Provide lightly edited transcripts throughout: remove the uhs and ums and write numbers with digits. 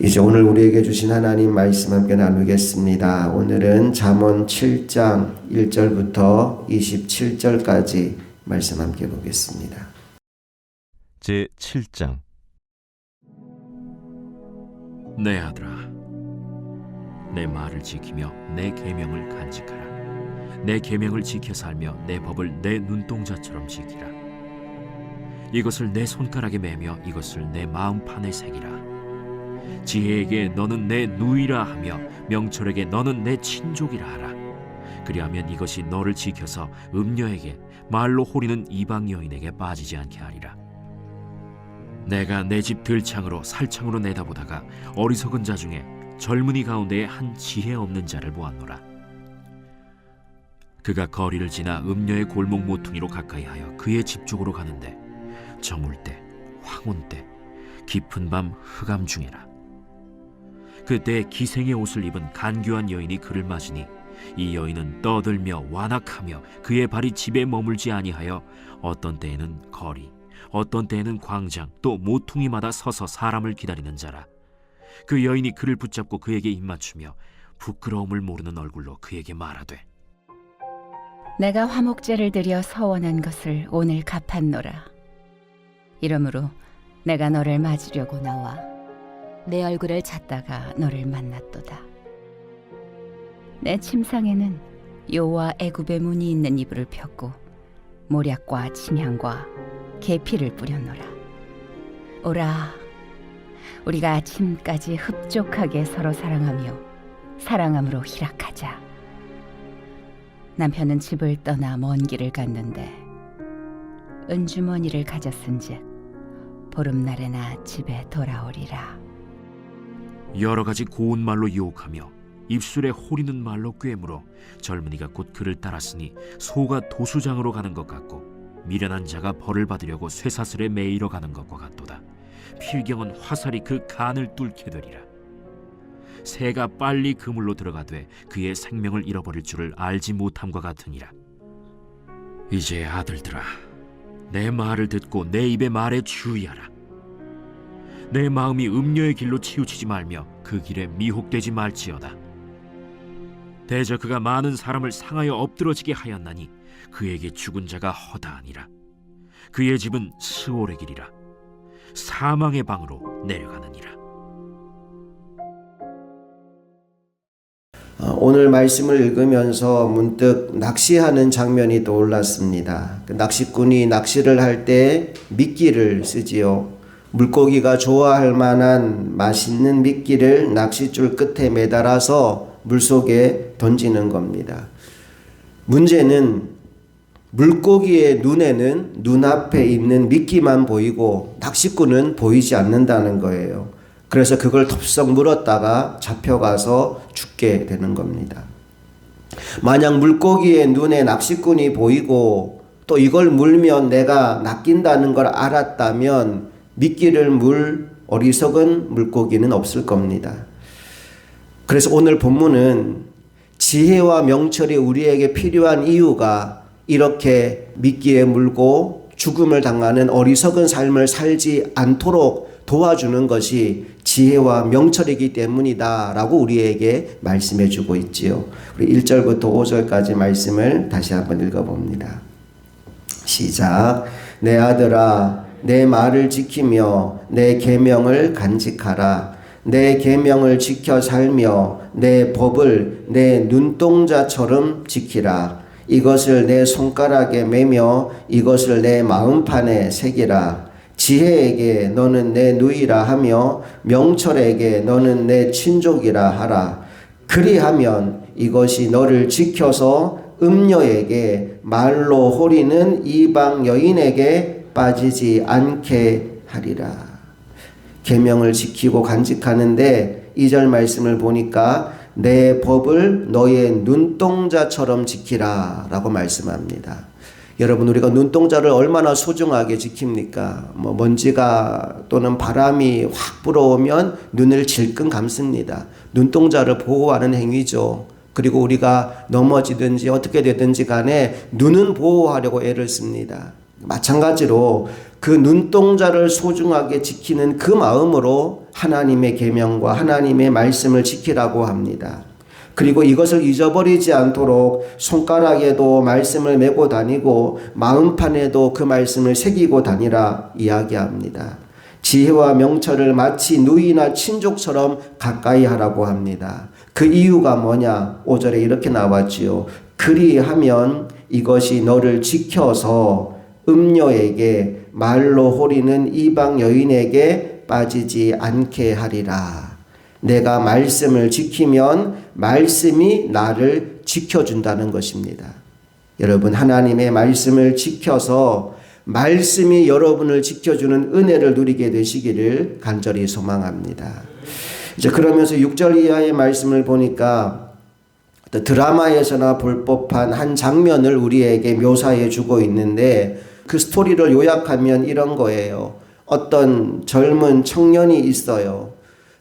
이제 오늘 우리에게 주신 하나님 말씀 함께 나누겠습니다. 오늘은 잠언 7장 1절부터 27절까지 말씀 함께 보겠습니다. 제 7장. 내 아들아, 내 말을 지키며 내 계명을 간직하라. 내 계명을 지켜 살며 내 법을 내 눈동자처럼 지키라. 이것을 내 손가락에 매며 이것을 내 마음판에 새기라. 지혜에게 너는 내 누이라 하며 명철에게 너는 내 친족이라 하라. 그리하면 이것이 너를 지켜서 음녀에게 말로 호리는 이방 여인에게 빠지지 않게 하리라. 내가 내 집 들창으로 살창으로 내다보다가 어리석은 자 중에 젊은이 가운데에 한 지혜 없는 자를 보았노라. 그가 거리를 지나 음녀의 골목 모퉁이로 가까이하여 그의 집 쪽으로 가는데 저물 때, 황혼 때, 깊은 밤 흑암 중에라. 그때 기생의 옷을 입은 간교한 여인이 그를 맞으니 이 여인은 떠들며 완악하며 그의 발이 집에 머물지 아니하여 어떤 때에는 거리, 어떤 때에는 광장, 또 모퉁이마다 서서 사람을 기다리는 자라. 그 여인이 그를 붙잡고 그에게 입맞추며 부끄러움을 모르는 얼굴로 그에게 말하되, 내가 화목제를 드려 서원한 것을 오늘 갚았노라. 이러므로 내가 너를 맞으려고 나와 내 얼굴을 찾다가 너를 만났도다. 내 침상에는 요와 애굽의 문이 있는 이불을 폈고 모략과 침향과 계피를 뿌렸노라. 오라, 우리가 아침까지 흡족하게 서로 사랑하며 사랑함으로 희락하자. 남편은 집을 떠나 먼 길을 갔는데 은주머니를 가졌은즉 보름날에나 집에 돌아오리라. 여러 가지 고운 말로 유혹하며 입술에 호리는 말로 꿰물어 젊은이가 곧 그를 따랐으니 소가 도수장으로 가는 것 같고 미련한 자가 벌을 받으려고 쇠사슬에 매이러 가는 것과 같도다. 필경은 화살이 그 간을 뚫게 되리라. 새가 빨리 그물로 들어가되 그의 생명을 잃어버릴 줄을 알지 못함과 같으니라. 이제 아들들아, 내 말을 듣고 내 입의 말에 주의하라. 내 마음이 음녀의 길로 치우치지 말며 그 길에 미혹되지 말지어다. 대저 그가 많은 사람을 상하여 엎드러지게 하였나니 그에게 죽은 자가 허다하니라. 그의 집은 스올의 길이라. 사망의 방으로 내려가느니라. 오늘 말씀을 읽으면서 문득 낚시하는 장면이 떠올랐습니다. 그 낚시꾼이 낚시를 할 때 미끼를 쓰지요. 물고기가 좋아할 만한 맛있는 미끼를 낚싯줄 끝에 매달아서 물속에 던지는 겁니다. 문제는 물고기의 눈에는 눈앞에 있는 미끼만 보이고 낚시꾼은 보이지 않는다는 거예요. 그래서 그걸 덥석 물었다가 잡혀가서 죽게 되는 겁니다. 만약 물고기의 눈에 낚시꾼이 보이고 또 이걸 물면 내가 낚인다는 걸 알았다면 미끼를 물 어리석은 물고기는 없을 겁니다. 그래서 오늘 본문은 지혜와 명철이 우리에게 필요한 이유가 이렇게 미끼에 물고 죽음을 당하는 어리석은 삶을 살지 않도록 도와주는 것이 지혜와 명철이기 때문이다 라고 우리에게 말씀해 주고 있지요. 우리 1절부터 5절까지 말씀을 다시 한번 읽어봅니다. 시작. 내 아들아, 내 말을 지키며 내 계명을 간직하라. 내 계명을 지켜 살며 내 법을 내 눈동자처럼 지키라. 이것을 내 손가락에 매며 이것을 내 마음판에 새기라. 지혜에게 너는 내 누이라 하며 명철에게 너는 내 친족이라 하라. 그리하면 이것이 너를 지켜서 음녀에게 말로 호리는 이방 여인에게 빠지지 않게 하리라. 계명을 지키고 간직하는데 2절 말씀을 보니까 내 법을 너의 눈동자처럼 지키라 라고 말씀합니다. 여러분, 우리가 눈동자를 얼마나 소중하게 지킵니까? 먼지가 또는 바람이 확 불어오면 눈을 질끈 감습니다. 눈동자를 보호하는 행위죠. 그리고 우리가 넘어지든지 어떻게 되든지 간에 눈은 보호하려고 애를 씁니다. 마찬가지로 그 눈동자를 소중하게 지키는 그 마음으로 하나님의 계명과 하나님의 말씀을 지키라고 합니다. 그리고 이것을 잊어버리지 않도록 손가락에도 말씀을 메고 다니고 마음판에도 그 말씀을 새기고 다니라 이야기합니다. 지혜와 명철을 마치 누이나 친족처럼 가까이 하라고 합니다. 그 이유가 뭐냐? 5절에 이렇게 나왔지요. 그리하면 이것이 너를 지켜서 음녀에게 말로 호리는 이방 여인에게 빠지지 않게 하리라. 내가 말씀을 지키면 말씀이 나를 지켜준다는 것입니다. 여러분, 하나님의 말씀을 지켜서 말씀이 여러분을 지켜주는 은혜를 누리게 되시기를 간절히 소망합니다. 이제 그러면서 6절 이하의 말씀을 보니까 드라마에서나 볼 법한 한 장면을 우리에게 묘사해 주고 있는데 그 스토리를 요약하면 이런 거예요. 어떤 젊은 청년이 있어요.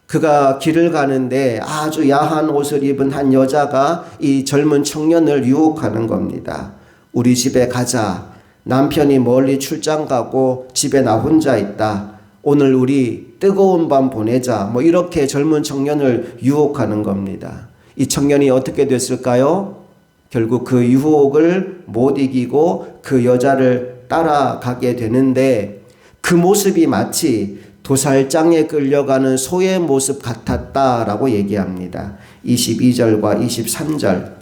그가 길을 가는데 아주 야한 옷을 입은 한 여자가 이 젊은 청년을 유혹하는 겁니다. 우리 집에 가자. 남편이 멀리 출장 가고 집에 나 혼자 있다. 오늘 우리 뜨거운 밤 보내자. 이렇게 젊은 청년을 유혹하는 겁니다. 이 청년이 어떻게 됐을까요? 결국 그 유혹을 못 이기고 그 여자를 따라가게 되는데 그 모습이 마치 도살장에 끌려가는 소의 모습 같았다라고 얘기합니다. 22절과 23절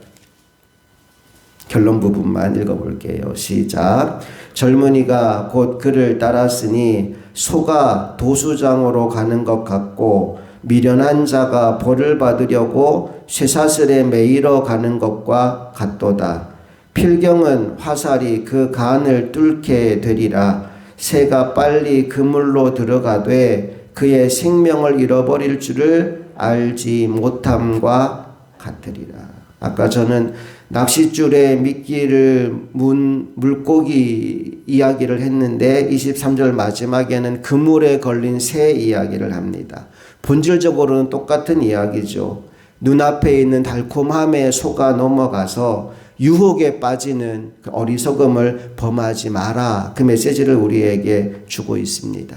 결론 부분만 읽어볼게요. 시작. 젊은이가 곧 그를 따랐으니 소가 도수장으로 가는 것 같고 미련한 자가 벌을 받으려고 쇠사슬에 매이러 가는 것과 같도다. 필경은 화살이 그 간을 뚫게 되리라. 새가 빨리 그물로 들어가되 그의 생명을 잃어버릴 줄을 알지 못함과 같으리라. 아까 저는 낚싯줄에 미끼를 문 물고기 이야기를 했는데 23절 마지막에는 그물에 걸린 새 이야기를 합니다. 본질적으로는 똑같은 이야기죠. 눈앞에 있는 달콤함에 속아 넘어가서 유혹에 빠지는 그 어리석음을 범하지 마라. 그 메시지를 우리에게 주고 있습니다.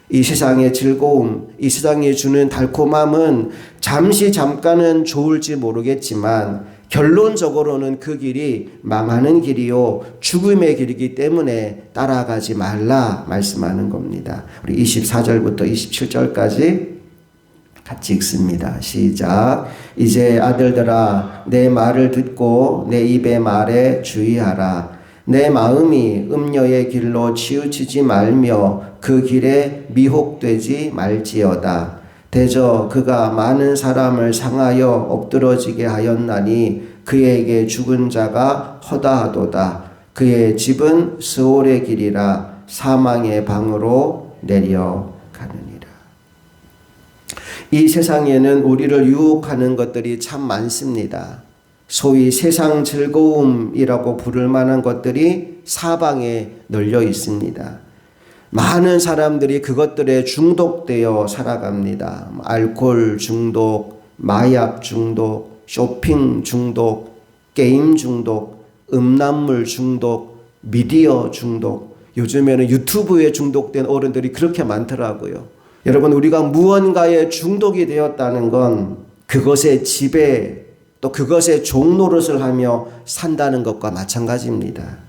이 세상의 즐거움, 이 세상이 주는 달콤함은 잠깐은 좋을지 모르겠지만 결론적으로는 그 길이 망하는 길이요 죽음의 길이기 때문에 따라가지 말라 말씀하는 겁니다. 우리 24절부터 27절까지 같이 읽습니다. 시작. 이제 아들들아 내 말을 듣고 내 입의 말에 주의하라. 내 마음이 음녀의 길로 치우치지 말며 그 길에 미혹되지 말지어다. 대저 그가 많은 사람을 상하여 엎드러지게 하였나니 그에게 죽은 자가 허다하도다. 그의 집은 스올의 길이라 사망의 방으로 내려가느니라. 이 세상에는 우리를 유혹하는 것들이 참 많습니다. 소위 세상 즐거움이라고 부를 만한 것들이 사방에 널려 있습니다. 많은 사람들이 그것들에 중독되어 살아갑니다. 알코올 중독, 마약 중독, 쇼핑 중독, 게임 중독, 음란물 중독, 미디어 중독. 요즘에는 유튜브에 중독된 어른들이 그렇게 많더라고요. 여러분, 우리가 무언가에 중독이 되었다는 건 그것의 지배 또 그것의 종노릇을 하며 산다는 것과 마찬가지입니다.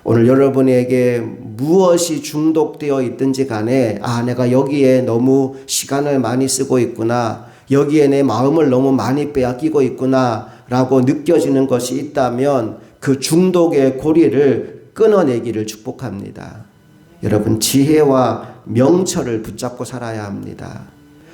오늘 여러분에게 무엇이 중독되어 있든지 간에 내가 여기에 너무 시간을 많이 쓰고 있구나. 여기에 내 마음을 너무 많이 빼앗기고 있구나 라고 느껴지는 것이 있다면 그 중독의 고리를 끊어내기를 축복합니다. 여러분, 지혜와 명철을 붙잡고 살아야 합니다.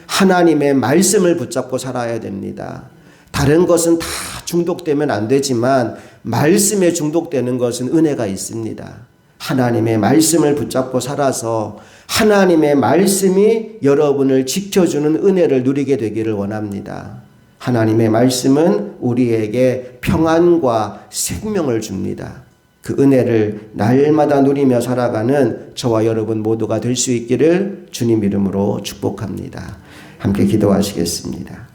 하나님의 말씀을 붙잡고 살아야 됩니다. 다른 것은 다 중독되면 안 되지만 말씀에 중독되는 것은 은혜가 있습니다. 하나님의 말씀을 붙잡고 살아서 하나님의 말씀이 여러분을 지켜주는 은혜를 누리게 되기를 원합니다. 하나님의 말씀은 우리에게 평안과 생명을 줍니다. 그 은혜를 날마다 누리며 살아가는 저와 여러분 모두가 될 수 있기를 주님 이름으로 축복합니다. 함께 기도하시겠습니다.